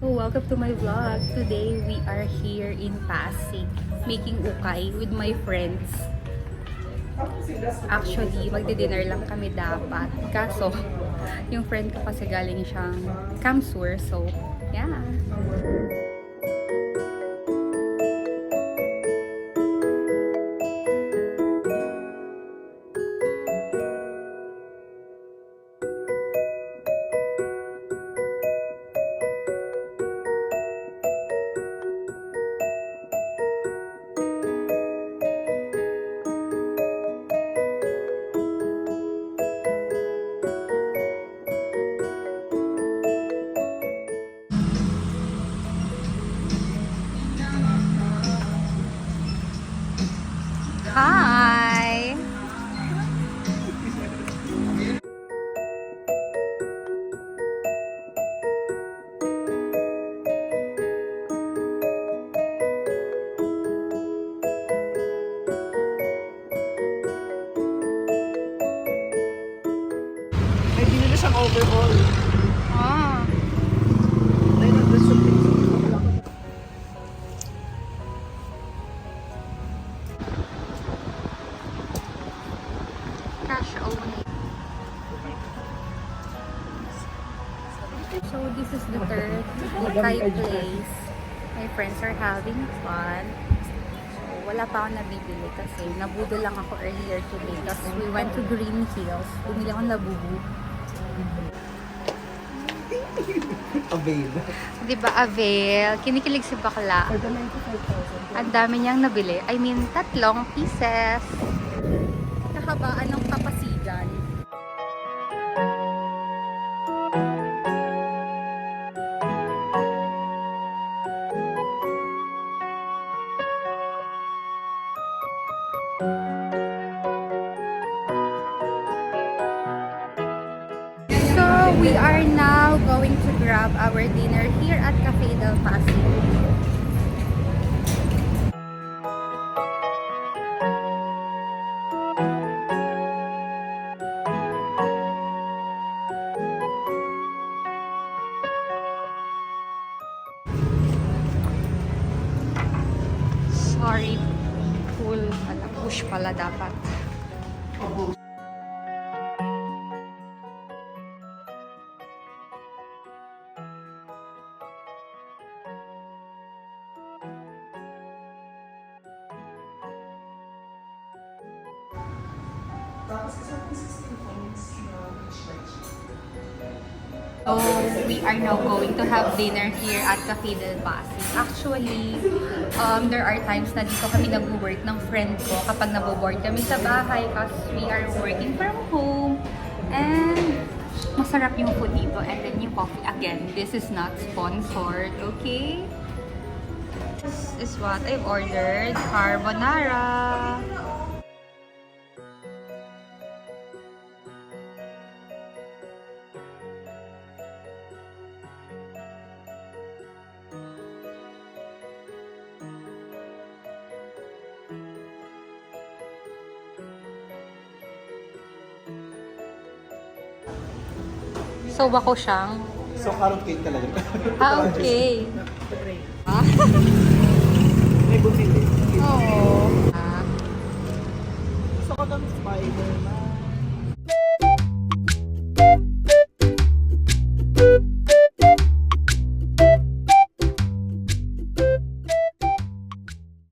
So, welcome to my vlog. Today, we are here in Pasig making ukay with my friends. Actually, magdi-dinner lang kami dapat. Kaso, yung friend ko kasi galing siyang Kamsur. So, yeah. Hi! May binili siyang overhaul. Ah, 900 something. cash only. So, this is the third ukay place. My friends are having fun. So, wala pa ako nabibili kasi nabudol lang ako earlier today kasi we went to Green Hills. Bumili ako ng labubu. Avail. Diba, Avail? Kinikilig si bakla. For the 95,000. Ang dami niyang nabili. I mean, 3 pieces. Kahabaan ng kapasigan. So, we are now going to grab our dinner here at Cafe Del Pasig. Sorry, full pala, push pala dapat. So, we are now going to have dinner here at Cafe Del Pasig. Actually, there are times na dito kami nag-work ng friend ko kapag naboboard kami sa bahay kasi we are working from home. And masarap yung food dito. And then yung coffee, again, this is not sponsored, okay? This is what I ordered. Carbonara. So, bako siyang. So, carrot cake talaga. Ah, okay. May bumili. Oo. Gusto ko ng Spider-Man.